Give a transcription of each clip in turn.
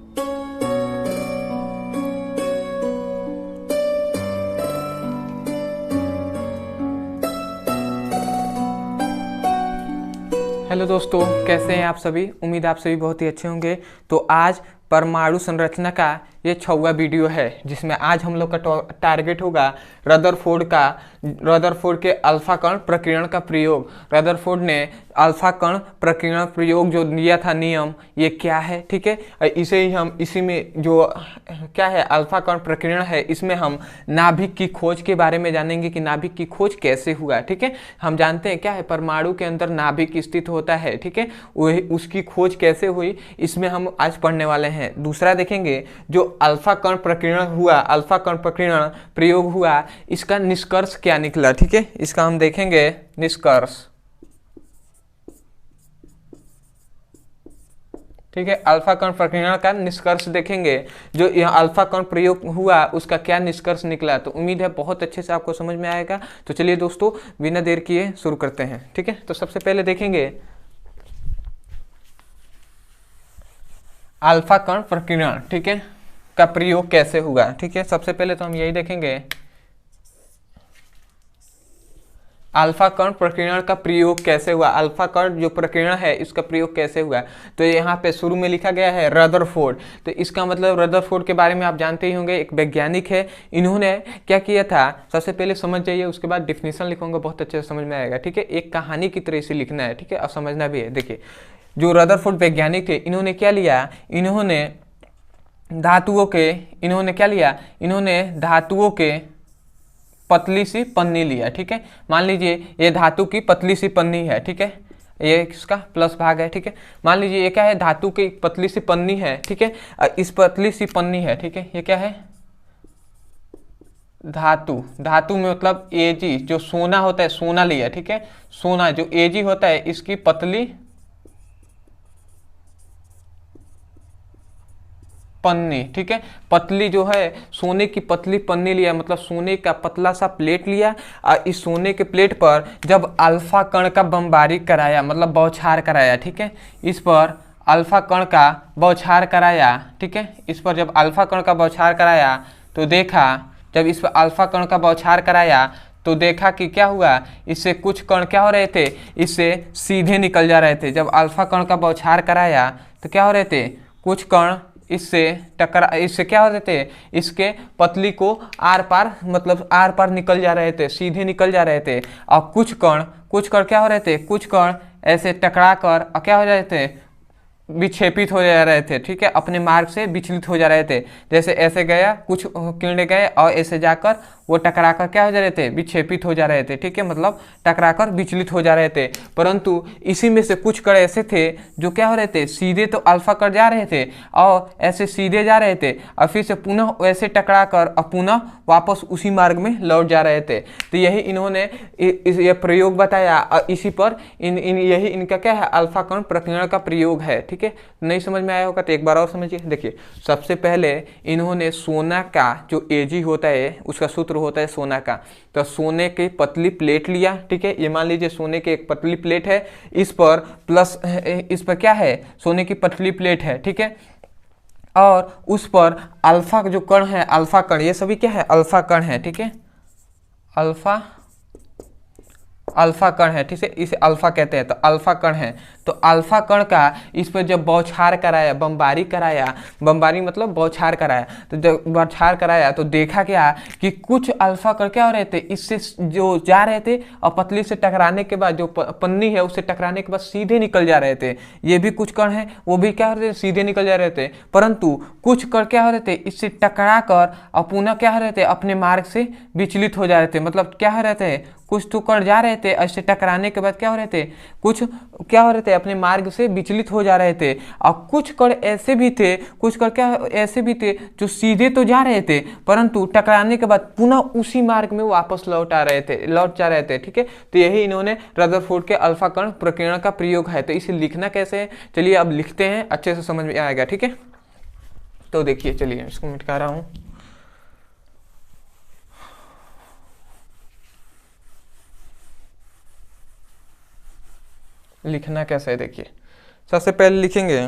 Hello दोस्तों, कैसे हैं आप सभी। उम्मीद आप सभी बहुत ही अच्छे होंगे। तो आज परमाणु संरचना का ये 6वां वीडियो है, जिसमें आज हम लोग का टारगेट होगा रदरफोर्ड के अल्फा कण प्रकीर्णन का प्रयोग। रदरफोर्ड ने अल्फा कण प्रकीर्णन प्रयोग जो दिया था नियम, ये क्या है, ठीक है। इसे ही हम इसी में जो क्या है अल्फा कण प्रकीर्णन है, इसमें हम नाभिक की खोज के बारे में जानेंगे कि नाभिक की खोज कैसे हुआ, ठीक है। हम जानते हैं क्या है, परमाणु के अंदर नाभिक स्थित होता है, ठीक है। वही उसकी खोज कैसे हुई, इसमें हम आज पढ़ने वाले हैं। दूसरा देखेंगे जो अल्फा कण प्रकीर्णन हुआ, अल्फा कण प्रकीर्णन प्रयोग हुआ, इसका निष्कर्ष क्या निकला, ठीक है। इसका हम देखेंगे निष्कर्ष, ठीक है। अल्फा कण प्रकीर्णन का निष्कर्ष देखेंगे, जो यह अल्फा कण प्रयोग हुआ उसका क्या निष्कर्ष निकला। तो उम्मीद है बहुत अच्छे से आपको समझ में आएगा। तो चलिए दोस्तों, बिना देर किए शुरू करते हैं, ठीक है। तो सबसे पहले देखेंगे अल्फा कण प्रकीर्णन, ठीक है, का प्रयोग कैसे हुआ, ठीक है। सबसे पहले तो हम यही देखेंगे अल्फा कण प्रकीर्णन का प्रयोग कैसे हुआ। अल्फा कण जो प्रकीर्णन है इसका प्रयोग कैसे हुआ। तो यहाँ पे शुरू में लिखा गया है रदरफोर्ड। तो इसका मतलब रदरफोर्ड के बारे में आप जानते ही होंगे, एक वैज्ञानिक है। इन्होंने क्या किया था, सबसे पहले समझ जाइए, उसके बाद डिफिनीशन लिखूंगा, बहुत अच्छे से समझ में आएगा, ठीक है। एक कहानी की तरह इसे लिखना है, ठीक है, और समझना भी है। देखिए, जो रदरफोर्ड वैज्ञानिक थे, इन्होंने क्या लिया, इन्होंने धातुओं के पतली सी पन्नी लिया, ठीक है। मान लीजिए ये धातु की पतली सी पन्नी है, ठीक है, ये इसका प्लस भाग है, ठीक है। मान लीजिए ये क्या है, धातु की पतली सी पन्नी है, ठीक है। इस पतली सी पन्नी है, ठीक है, ये क्या है, धातु में मतलब एजी जो सोना होता है, सोना लिया, ठीक है। सोना जो एजी होता है, इसकी पतली पन्नी, ठीक है। पतली जो है सोने की पतली पन्नी लिया, मतलब सोने का पतला सा प्लेट लिया, और इस सोने के प्लेट पर जब अल्फा कण का बमबारी कराया, मतलब बौछार कराया, ठीक है। इस पर अल्फा कण का बौछार कराया, ठीक है। इस पर जब अल्फा कण का बौछार कराया तो देखा, जब इस पर अल्फा कण का बौछार कराया तो देखा कि क्या हुआ, इससे कुछ कण क्या हो रहे थे, इससे सीधे निकल जा रहे थे। जब अल्फा कण का बौछार कराया तो क्या हो रहे थे, कुछ कण इससे क्या हो रहे थे, इसके पतली को आर पार, मतलब आर पार निकल जा रहे थे, सीधे निकल जा रहे थे। और कुछ कण क्या हो रहे थे, कुछ कण ऐसे टकरा कर और क्या हो रहे थे, विक्षेपित हो जा रहे थे, ठीक है, अपने मार्ग से विचलित हो जा रहे थे। जैसे ऐसे गया, कुछ किरण गए और ऐसे जाकर वो टकराकर क्या हो जा रहे थे, विक्षेपित हो जा रहे थे, ठीक है, मतलब टकराकर विचलित हो जा रहे थे। परंतु इसी में से कुछ कण ऐसे थे जो क्या हो रहे थे, सीधे तो अल्फा कण जा रहे थे और ऐसे सीधे जा रहे थे, और फिर से पुनः वैसे टकराकर और पुनः वापस उसी मार्ग में लौट जा रहे थे। तो यही इन्होंने यह प्रयोग बताया, और इसी पर यही इनका क्या है, अल्फा कण प्रकीर्णन का प्रयोग है, ठीक है। नहीं समझ में आया होगा तो एक बार और समझिए। देखिए, सबसे पहले इन्होंने सोना का जो एजी होता है, उसका सूत्र होता है सोना का। तो सोने की पतली प्लेट लिया, ठीक है। ये मान लीजिए सोने की एक पतली प्लेट है, इस पर क्या है, सोने की पतली प्लेट है, ठीक है। और उस पर अल्फा जो कण है, अल्फा कण, ये सभी क्या है, अल्फा कण है, ठीक है, अल्फा कण है, ठीक है, इसे अल्फा कहते हैं। तो अल्फा कण है, तो अल्फा कण का इस पर जब बौछार कराया, बमबारी मतलब बौछार कराया, तो जब बौछार कराया तो देखा क्या कि कुछ अल्फा कण क्या हो रहे थे, इससे जो जा रहे थे और पतली से टकराने के बाद, जो पन्नी है उससे टकराने के बाद सीधे निकल जा रहे थे। ये भी कुछ कण है, वो भी क्या हो रहे थे, सीधे निकल जा रहे थे। परंतु कुछ कण क्या हो रहे थे, इससे टकरा कर और पुनः क्या हो रहे थे, अपने मार्ग से विचलित हो जा रहे थे। मतलब क्या हो रहे थे, कुछ तो कण जा रहे थे, ऐसे टकराने के बाद क्या हो रहे थे, कुछ क्या हो रहे थे, अपने मार्ग से विचलित हो जा रहे थे। और कुछ कण ऐसे भी थे, ऐसे भी थे जो सीधे तो जा रहे थे, परंतु टकराने के बाद पुनः उसी मार्ग में वापस लौट जा रहे थे, ठीक है। तो यही इन्होंने रदरफोर्ड के अल्फा कण प्रकीर्णन का प्रयोग है। तो इसे लिखना कैसे है, चलिए अब लिखते हैं, अच्छे से समझ में आएगा, ठीक है। तो देखिए, चलिए इसको मिटा रहा हूं। लिखना कैसे है, देखिए, सबसे पहले लिखेंगे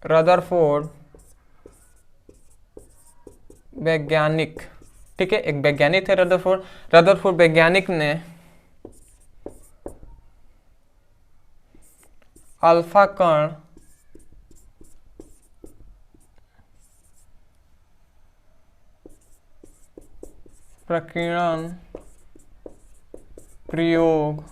रदरफोर्ड वैज्ञानिक, ठीक है, एक वैज्ञानिक थे रदरफोर्ड। रदरफोर्ड वैज्ञानिक ने अल्फा कण प्रकीर्णन प्रयोग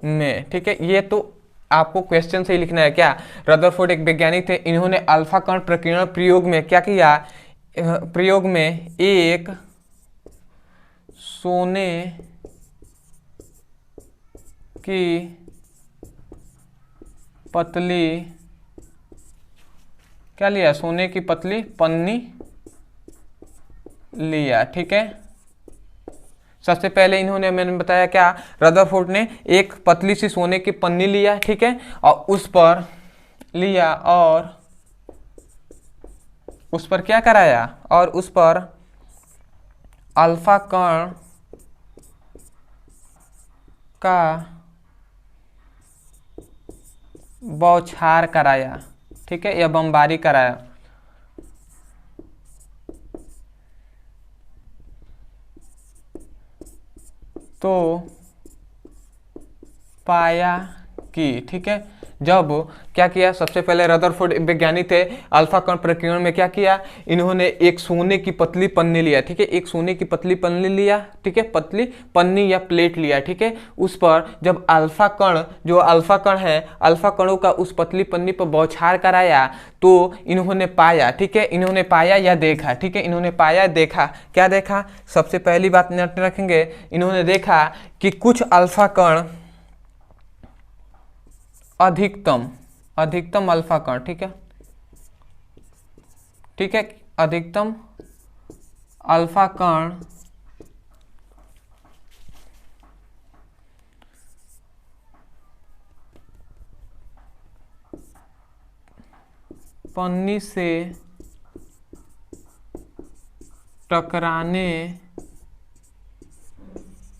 में, ठीक है, ये तो आपको क्वेश्चन से ही लिखना है क्या। रदरफोर्ड एक वैज्ञानिक थे, इन्होंने अल्फा कण प्रकीर्णन प्रयोग में क्या किया, प्रयोग में एक सोने की पतली क्या लिया, सोने की पतली पन्नी लिया, ठीक है। सबसे पहले इन्होंने, मैंने बताया क्या, रदरफोर्ड ने एक पतली सी सोने की पन्नी लिया, ठीक है, और उस पर लिया और उस पर क्या कराया, और उस पर अल्फा कण का बौछार कराया, ठीक है, या बमबारी कराया। तो पाया कि, ठीक है, जब क्या किया, सबसे पहले रदरफोर्ड वैज्ञानिक थे, अल्फा कण प्रकीर्णन में क्या किया, इन्होंने एक सोने की पतली पन्नी लिया, ठीक है, एक सोने की पतली पन्नी लिया, ठीक है, पतली पन्नी या प्लेट लिया, ठीक है, उस पर जब अल्फा कण, जो अल्फा कण है, अल्फा कणों का उस पतली पन्नी पर बौछार कराया, तो इन्होंने पाया, ठीक है, इन्होंने पाया या देखा, ठीक है, इन्होंने पाया देखा, क्या देखा, सबसे पहली बात नोट रखेंगे, इन्होंने देखा कि कुछ अल्फा कण अधिकतम अल्फा कण, ठीक है, ठीक है, अधिकतम अल्फा कण पन्नी से टकराने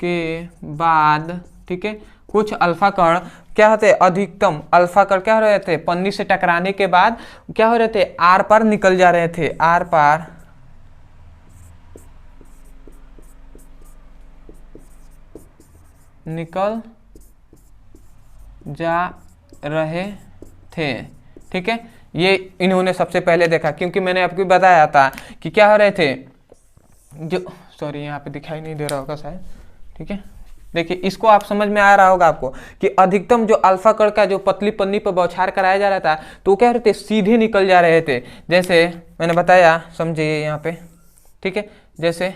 के बाद, ठीक है, कुछ अल्फा कण क्या होते, अधिकतम अल्फा कण क्या हो रहे थे, पन्नी से टकराने के बाद क्या हो रहे थे, आर पार निकल जा रहे थे, आर पार निकल जा रहे थे, ठीक है, ये इन्होंने सबसे पहले देखा, क्योंकि मैंने आपको बताया था कि क्या हो रहे थे, जो, सॉरी यहाँ पे दिखाई नहीं दे रहा होगा शायद, ठीक है, देखिए इसको आप समझ में आ रहा होगा आपको कि अधिकतम जो अल्फा कण का जो पतली पन्नी पर बौछार कराया जा रहा था, तो क्या हो रहे थे, सीधे निकल जा रहे थे, जैसे मैंने बताया, समझिए यहाँ पे, ठीक है, जैसे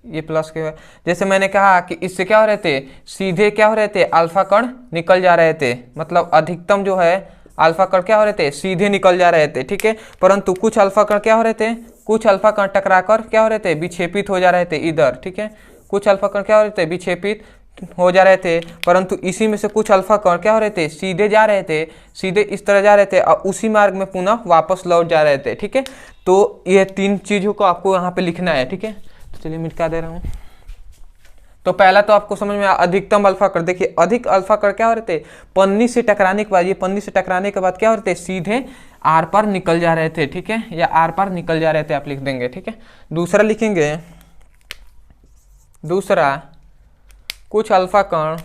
ये प्लस के, जैसे मैंने कहा कि इससे क्या हो रहे थे, सीधे क्या हो रहे थे, अल्फा कण निकल जा रहे थे, मतलब अधिकतम जो है अल्फा कण क्या हो रहे थे, सीधे निकल जा रहे थे, ठीक है, परंतु कुछ अल्फा कण क्या हो रहे थे, कुछ अल्फा कण टकराकर क्या हो रहे थे, विक्षेपित हो जा रहे थे इधर, ठीक है, कुछ अल्फा कण क्या हो रहे थे, विक्षेपित हो जा रहे थे, परंतु इसी में से कुछ अल्फा कण क्या हो रहे थे, सीधे जा रहे थे, सीधे इस तरह जा रहे थे और उसी मार्ग में पुनः वापस लौट जा रहे थे, ठीक है। तो ये तीन चीजों को आपको यहाँ पे लिखना है, ठीक है, तो चलिए मिटा दे रहा हूँ। तो पहला तो आपको समझ में आया, अधिकतम अल्फा कण, देखिए अधिक अल्फा कण क्या हो रहे थे, पन्नी से टकराने के बाद, ये पन्नी से टकराने के बाद क्या हो रहे थे, सीधे आर पार निकल जा रहे थे, ठीक है, या आर पार निकल जा रहे थे, आप लिख देंगे, ठीक है। दूसरा लिखेंगे, दूसरा कुछ अल्फा कण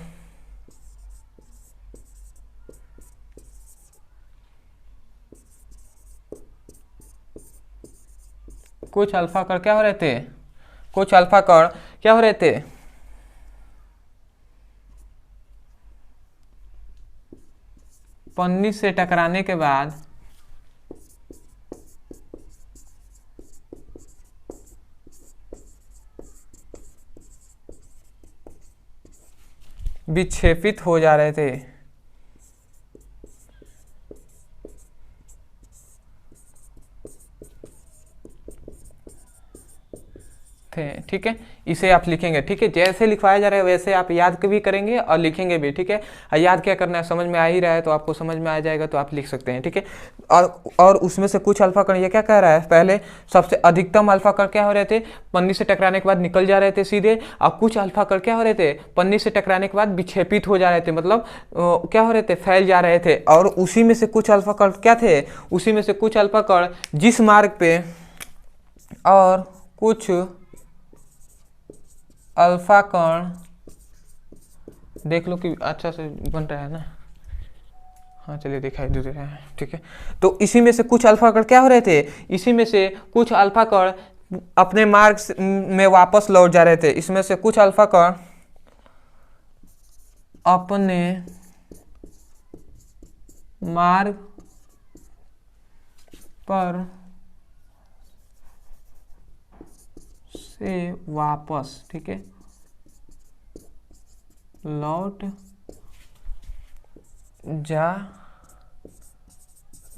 कुछ अल्फा कण क्या हो रहे थे, कुछ अल्फा कण क्या हो रहे थे, पन्नी से टकराने के बाद विक्षेपित हो जा रहे थे, ठीक है, इसे आप लिखेंगे। ठीक है, जैसे लिखवाया जा रहा है वैसे आप याद भी करेंगे और लिखेंगे भी। ठीक है, याद क्या करना है, समझ में आ ही रहा है तो आपको समझ में आ जाएगा तो आप लिख सकते हैं। ठीक है, और उसमें से कुछ अल्फा कण, ये क्या कह रहा है, पहले सबसे अधिकतम अल्फा कण क्या हो रहे थे, पन्नी से टकराने के बाद निकल जा रहे थे सीधे, और कुछ अल्फा कण क्या हो रहे थे, पन्नी से टकराने के बाद विक्षेपित हो जा रहे थे, मतलब क्या हो रहे थे, फैल जा रहे थे। और उसी में से कुछ अल्फा कण क्या थे, उसी में से कुछ अल्फा कण जिस मार्ग पे, और कुछ अल्फा कण, देख लो कि अच्छा से बन रहा है ना, हाँ चलिए दिखाई दे रहा है। ठीक है, तो इसी में से कुछ अल्फा कण क्या हो रहे थे, इसी में से कुछ अल्फा कण अपने मार्ग में वापस लौट जा रहे थे। इसमें से कुछ अल्फा कण अपने मार्ग पर से वापस, ठीक है, लौट जा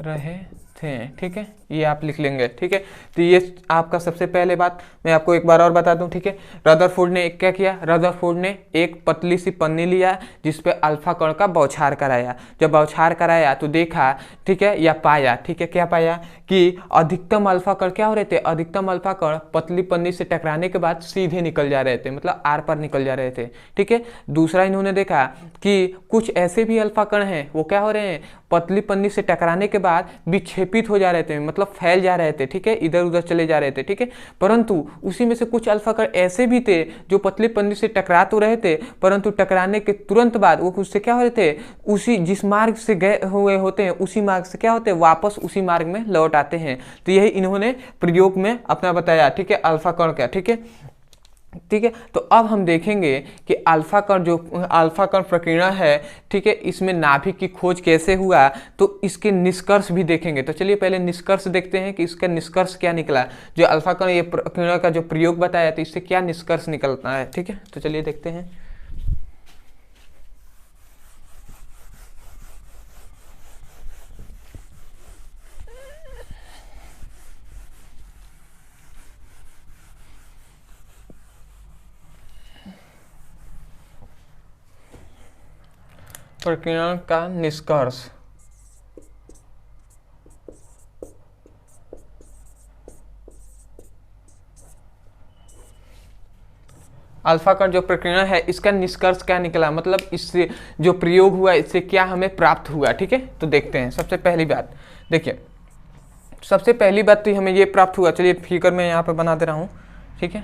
रहे थे। ठीक है, ये आप लिख लेंगे। ठीक है, तो ये आपका सबसे पहले बात मैं आपको एक बार और बता दूं। ठीक है, रदरफोर्ड ने क्या किया, रदरफोर्ड ने एक पतली सी पन्नी लिया जिसपे अल्फा कण का बौछार कराया। जब बौछार कराया तो देखा, ठीक है, या पाया, ठीक है, क्या पाया कि अधिकतम अल्फा कण क्या हो रहे थे, अधिकतम अल्फा कण पतली पन्नी से टकराने के बाद सीधे निकल जा रहे थे, मतलब आर पार निकल जा रहे थे। ठीक है, दूसरा इन्होंने देखा कि कुछ ऐसे भी अल्फा कण हैं वो क्या हो रहे हैं, पतली पन्नी से टकराने के बाद विक्षेपित हो जा रहे थे, मतलब फैल जा रहे थे। ठीक है, इधर उधर चले जा रहे थे। ठीक है, परंतु उसी में से कुछ अल्फा कण ऐसे भी थे जो पतली पन्नी से टकरा तो रहे थे, परंतु टकराने के तुरंत बाद वो उससे क्या हो रहे थे, उसी जिस मार्ग से गए हुए होते हैं उसी मार्ग से क्या होते हैं, वापस उसी मार्ग में लौट आते हैं। तो यही इन्होंने प्रयोग में अपना बताया। ठीक है, अल्फा कण का। ठीक है, ठीक है, तो अब हम देखेंगे कि अल्फा कण, जो अल्फा कण प्रकीर्णन है, ठीक है, इसमें नाभिक की खोज कैसे हुआ, तो इसके निष्कर्ष भी देखेंगे। तो चलिए पहले निष्कर्ष देखते हैं कि इसका निष्कर्ष क्या निकला। जो अल्फा कण ये प्रकीर्णन का जो प्रयोग बताया तो इससे क्या निष्कर्ष निकलता है। ठीक है, तो चलिए देखते हैं। प्रकीर्णन का निष्कर्ष। अल्फा कण जो प्रकीर्णन है इसका निष्कर्ष क्या निकला, मतलब इससे जो प्रयोग हुआ इससे क्या हमें प्राप्त हुआ। ठीक है, तो देखते हैं। सबसे पहली बात देखिए, सबसे पहली बात तो हमें ये प्राप्त हुआ, चलिए फिगर में यहाँ पे बना दे रहा हूँ। ठीक है,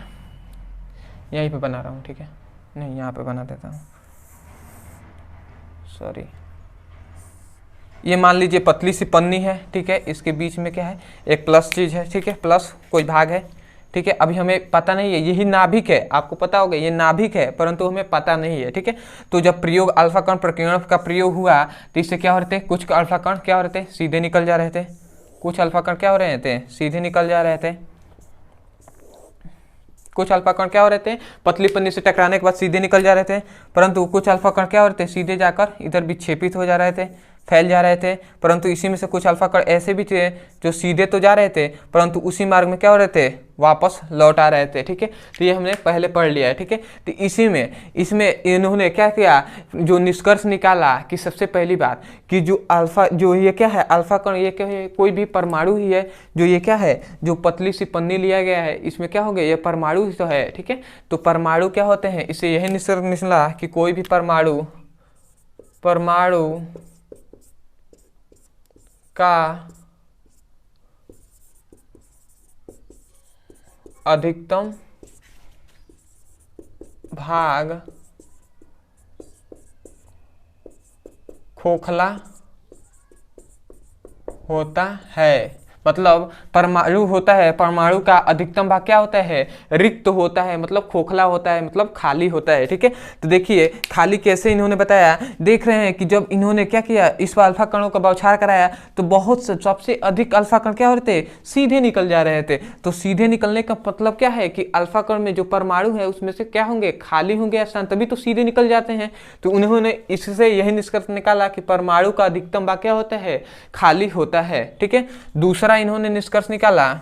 यहीं पे बना रहा हूँ। ठीक है, नहीं यहाँ पे बना देता हूँ, सॉरी। ये मान लीजिए पतली सी पन्नी है। ठीक है, इसके बीच में क्या है, एक प्लस चीज है। ठीक है, प्लस कोई भाग है। ठीक है, अभी हमें पता नहीं है, यही नाभिक है, आपको पता होगा ये नाभिक है, परंतु हमें पता नहीं है। ठीक है, तो जब प्रयोग अल्फा कण प्रकीर्णन का प्रयोग हुआ तो इससे क्या हो रहे थे, कुछ अल्फा कण क्या हो रहे थे, सीधे निकल जा रहे थे। कुछ अल्फा कण क्या हो रहे थे, सीधे निकल जा रहे थे। कुछ अल्फा कण क्या हो रहे थे, पतली पन्नी से टकराने के बाद सीधे निकल जा रहे थे, परंतु कुछ अल्फा कण क्या हो रहे थे, सीधे जाकर इधर विक्षेपित हो जा रहे थे, फैल जा रहे थे। परंतु इसी में से कुछ अल्फा कण ऐसे भी थे जो सीधे तो जा रहे थे, परंतु उसी मार्ग में क्या हो रहे थे, वापस लौट आ रहे थे। ठीक है, तो ये हमने पहले पढ़ लिया है। ठीक है, तो इसी में इसमें इन्होंने क्या किया, जो निष्कर्ष निकाला कि सबसे पहली बात कि जो अल्फा, जो ये क्या है, अल्फा कण ये क्या है, कोई भी परमाणु ही है। जो ये क्या है, जो पतली सी पन्नी लिया गया है इसमें क्या हो गया, ये परमाणु ही तो है। ठीक है, तो परमाणु क्या होते हैं, इससे यही निष्कर्ष निकला कि कोई भी परमाणु का अधिकतम भाग खोखला होता है, मतलब परमाणु होता है, परमाणु का अधिकतम भाग क्या होता है, रिक्त होता है, मतलब खोखला होता है, मतलब खाली होता है। ठीक है, तो देखिए खाली कैसे इन्होंने बताया, देख रहे हैं कि जब इन्होंने क्या किया, इस पर अल्फा कणों का बौछार कराया तो बहुत सबसे अधिक अल्फा कण क्या हो रहे थे, सीधे निकल जा रहे थे। तो सीधे निकलने का मतलब क्या है कि अल्फा कण में जो परमाणु है उसमें से क्या होंगे, खाली होंगे स्थान, तभी तो सीधे निकल जाते हैं। तो उन्होंने इससे यही निष्कर्ष निकाला कि परमाणु का अधिकतम भाग क्या होता है, खाली होता है। ठीक है, दूसरा इन्होंने निष्कर्ष निकाला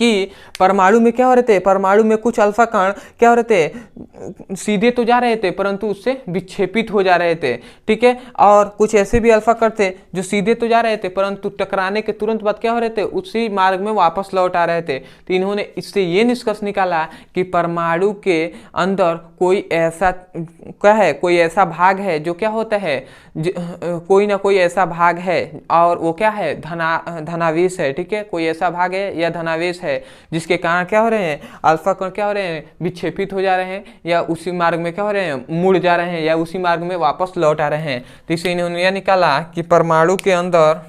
कि परमाणु में क्या हो रहे थे, परमाणु में कुछ अल्फा कण क्या हो रहे थे, सीधे तो जा रहे थे परंतु उससे विक्षेपित हो जा रहे थे, ठीक है। और कुछ ऐसे भी अल्फा कण थे जो सीधे तो जा रहे थे परंतु टकराने के तुरंत बाद क्या हो रहे थे, उसी मार्ग में वापस लौट आ रहे थे। तो इन्होंने इससे ये निष्कर्ष निकाला कि परमाणु के अंदर कोई ऐसा क्या है, कोई ऐसा भाग है जो क्या होता है, कोई ना कोई ऐसा भाग है और वो क्या है, धनावेश है, ठीक है। कोई ऐसा भाग है या धनावेश है जिसके कारण क्या हो रहे हैं, अल्फा कण क्या हो रहे हैं, विक्षेपित हो जा रहे हैं या उसी मार्ग में क्या हो रहे हैं, मुड़ जा रहे हैं या उसी मार्ग में वापस लौट आ रहे हैं। तो इसे इन्होंने यह निकाला कि परमाणु के अंदर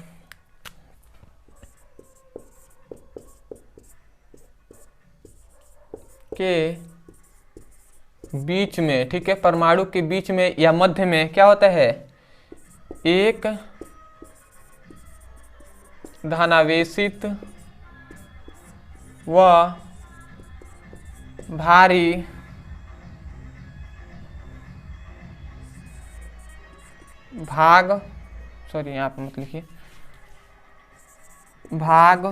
के बीच में, ठीक है, परमाणु के बीच में या मध्य में क्या होता है, एक धनावेशित व भारी भाग, सॉरी यहाँ पे मत लिखिए, भाग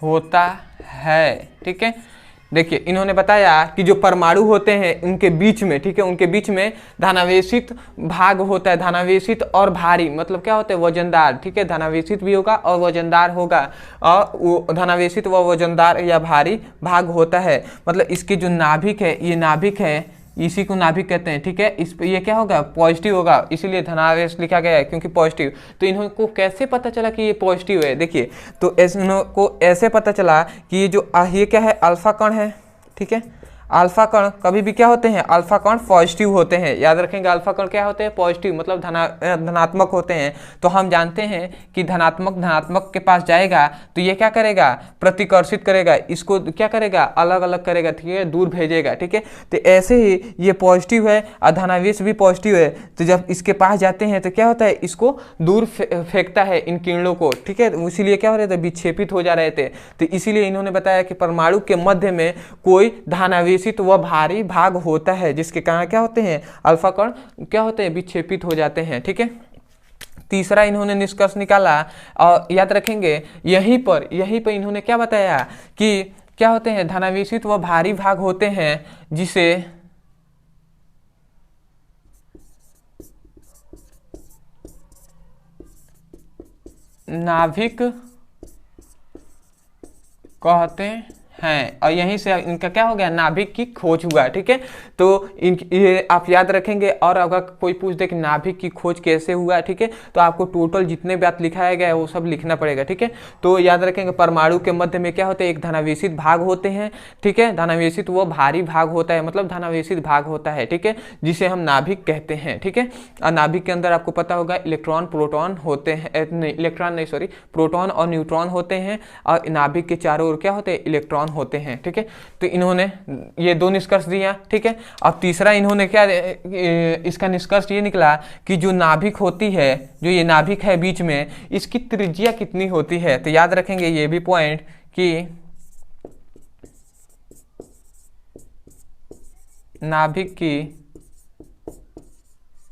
होता है, ठीक है। देखिए इन्होंने बताया कि जो परमाणु होते हैं उनके बीच में, ठीक है, उनके बीच में धनावेशित भाग होता है, धनावेशित और भारी मतलब क्या होता है, वजनदार, ठीक है, धनावेशित भी होगा और वजनदार होगा, और वो धनावेशित व वजनदार या भारी भाग होता है। मतलब इसकी जो नाभिक है, ये नाभिक है, इसी को नाभिक कहते हैं, ठीक है। इस पे ये क्या होगा, पॉजिटिव होगा, इसीलिए धनावेश लिखा गया है क्योंकि पॉजिटिव। तो इन्हों को कैसे पता चला कि ये पॉजिटिव है, देखिए तो इन्हों को ऐसे पता चला कि ये जो ये क्या है, अल्फा कण है, ठीक है। अल्फा कण कभी भी क्या होते हैं, अल्फा कण पॉजिटिव होते हैं, याद रखेंगे अल्फा कण क्या होते हैं, पॉजिटिव मतलब धनात्मक होते हैं। तो हम जानते हैं कि धनात्मक के पास जाएगा तो ये क्या करेगा, प्रतिकर्षित करेगा, इसको क्या करेगा, अलग अलग करेगा, ठीक है, दूर भेजेगा, ठीक है। तो ऐसे ही ये पॉजिटिव है और धनावेश भी पॉजिटिव है, तो जब इसके पास जाते हैं तो क्या होता है, इसको दूर फेंकता है इन किरणों को, ठीक है। इसीलिए क्या हो रहे थे, विक्षेपित हो जा रहे थे। तो इसीलिए इन्होंने बताया कि परमाणु के मध्य में कोई धनावेश वह भारी भाग होता है जिसके कारण क्या होते हैं, अल्फा कण क्या होते हैं, विक्षेपित हो जाते हैं, ठीक है। तीसरा इन्होंने निष्कर्ष निकाला और याद रखेंगे यहीं पर इन्होंने क्या बताया कि क्या होते हैं, धनावेशित व भारी भाग होते हैं जिसे नाभिक कहते हैं, और यहीं से इनका क्या हो गया, नाभिक की खोज हुआ, ठीक है। तो ये आप याद रखेंगे। और अगर कोई पूछ दे कि नाभिक की खोज कैसे हुआ, ठीक है, तो आपको टोटल जितने बात लिखाया गया है वो सब लिखना पड़ेगा, ठीक है। तो याद रखेंगे परमाणु के मध्य में क्या होते हैं, एक धनावेशित भाग होते हैं, ठीक है, धनावेशित वो भारी भाग होता है, मतलब धनावेशित भाग होता है, ठीक है, जिसे हम नाभिक कहते हैं, ठीक है। और नाभिक के अंदर आपको पता होगा इलेक्ट्रॉन प्रोटॉन होते हैं, नहीं इलेक्ट्रॉन नहीं सॉरी, प्रोटॉन और न्यूट्रॉन होते हैं, और नाभिक के चारों ओर क्या होते हैं, इलेक्ट्रॉन होते हैं, ठीक है। तो इन्होंने ये दो निष्कर्ष दिया, ठीक है। अब तीसरा इन्होंने क्या, इसका निष्कर्ष ये निकला कि जो नाभिक होती है, जो ये नाभिक है बीच में, इसकी त्रिज्या कितनी होती है। तो याद रखेंगे ये भी पॉइंट कि नाभिक की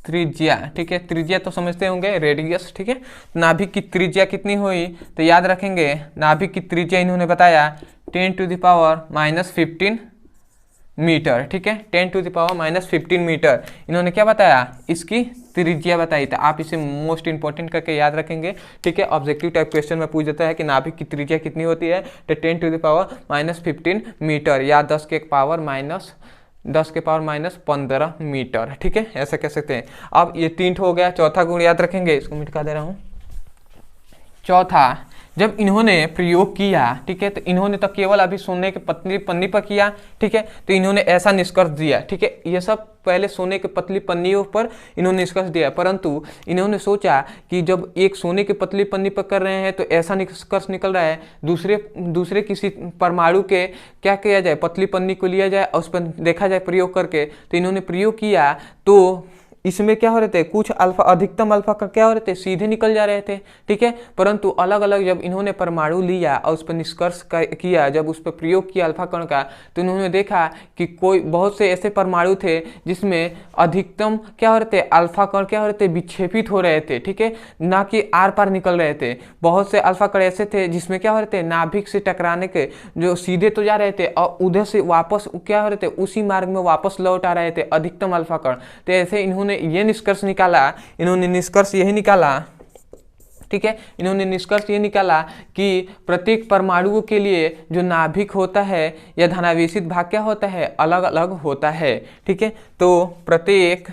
त्रिज्या, ठीक है, त्रिज्या तो समझते होंगे, रेडियस, ठीक है। नाभिक की त्रिज्या कितनी हुई, तो याद रखेंगे नाभिक की त्रिज्या इन्होंने बताया 10⁻⁻15 मीटर, ठीक है, 10⁻⁻15 मीटर इन्होंने क्या बताया, इसकी त्रिज्या बताई। था आप इसे मोस्ट इंपॉर्टेंट करके याद रखेंगे, ठीक है। ऑब्जेक्टिव टाइप क्वेश्चन में पूछ देता है कि नाभिक की त्रिज्या कितनी होती है, तो 10⁻⁻15 मीटर या 10⁻⁻15 मीटर, ठीक है, ऐसा कह सकते हैं। अब ये 3 हो गया, चौथा गुण याद रखेंगे, इसको मिटा दे रहा हूँ। चौथा, जब इन्होंने प्रयोग किया, ठीक है, तो इन्होंने तो केवल अभी सोने के पतली पन्नी पर किया, ठीक है, तो इन्होंने ऐसा निष्कर्ष दिया, ठीक है, ये सब पहले सोने के पतली पन्नियों पर इन्होंने निष्कर्ष दिया, परंतु इन्होंने सोचा कि जब एक सोने के पतली पन्नी पर कर रहे हैं तो ऐसा निष्कर्ष निकल रहा है, दूसरे किसी परमाणु के क्या किया जाए, पतली पन्नी को लिया जाए और उस पर देखा जाए प्रयोग करके। तो इन्होंने प्रयोग किया तो इसमें क्या हो रहे थे, कुछ अल्फा, अधिकतम अल्फा कण क्या हो रहे थे, सीधे निकल जा रहे थे, ठीक है। परंतु अलग अलग जब इन्होंने परमाणु लिया और उस पर निष्कर्ष किया, जब उस पर प्रयोग किया अल्फा कण का, तो इन्होंने देखा कि कोई बहुत से ऐसे परमाणु थे जिसमें अधिकतम क्या हो रहे थे, अल्फा कण क्या हो रहे थे, विक्षेपित हो रहे थे, ठीक है, ना कि आर पार निकल रहे थे। बहुत से अल्फा कण ऐसे थे जिसमें क्या हो रहे थे, नाभिक से टकराने के जो सीधे तो जा रहे थे और उधर से वापस क्या हो रहे थे, उसी मार्ग में वापस लौट आ रहे थे अधिकतम अल्फा कण। तो ऐसे इन्होंने ये निष्कर्ष निकाला, इन्होंने निष्कर्ष यही निकाला, ठीक है, इन्होंने निष्कर्ष ये निकाला कि प्रत्येक परमाणुओं के लिए जो नाभिक होता है या धनावेशित भाग क्या होता है, अलग अलग होता है, ठीक है। तो प्रत्येक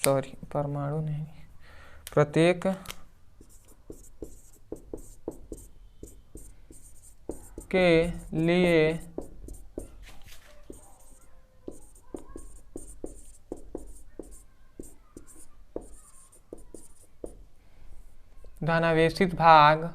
परमाणु नहीं, प्रत्येक के लिए धनावेशित भाग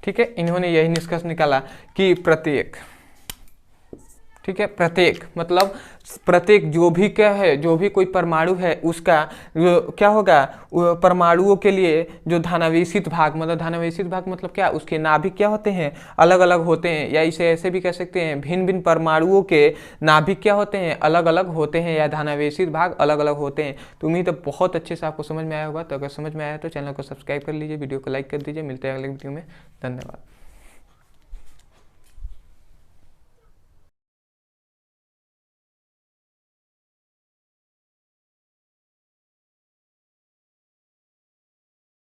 ठीक है, इन्होंने यही निष्कर्ष निकाला कि प्रत्येक, ठीक है, प्रत्येक मतलब प्रत्येक जो भी क्या है, जो भी कोई परमाणु है उसका क्या होगा, परमाणुओं के लिए जो धनावेशित भाग, मतलब धनावेशित भाग मतलब क्या, उसके नाभिक क्या होते हैं, अलग अलग होते हैं, या इसे ऐसे भी कह सकते हैं भिन्न भिन्न परमाणुओं के नाभिक क्या होते हैं, अलग अलग होते हैं, या धनावेशित भाग अलग अलग होते हैं। तो उम्मीद है बहुत अच्छे से आपको समझ में आया होगा। तो अगर समझ में आया तो चैनल को सब्सक्राइब कर लीजिए, वीडियो को लाइक कर दीजिए। मिलते हैं अगले वीडियो में, धन्यवाद।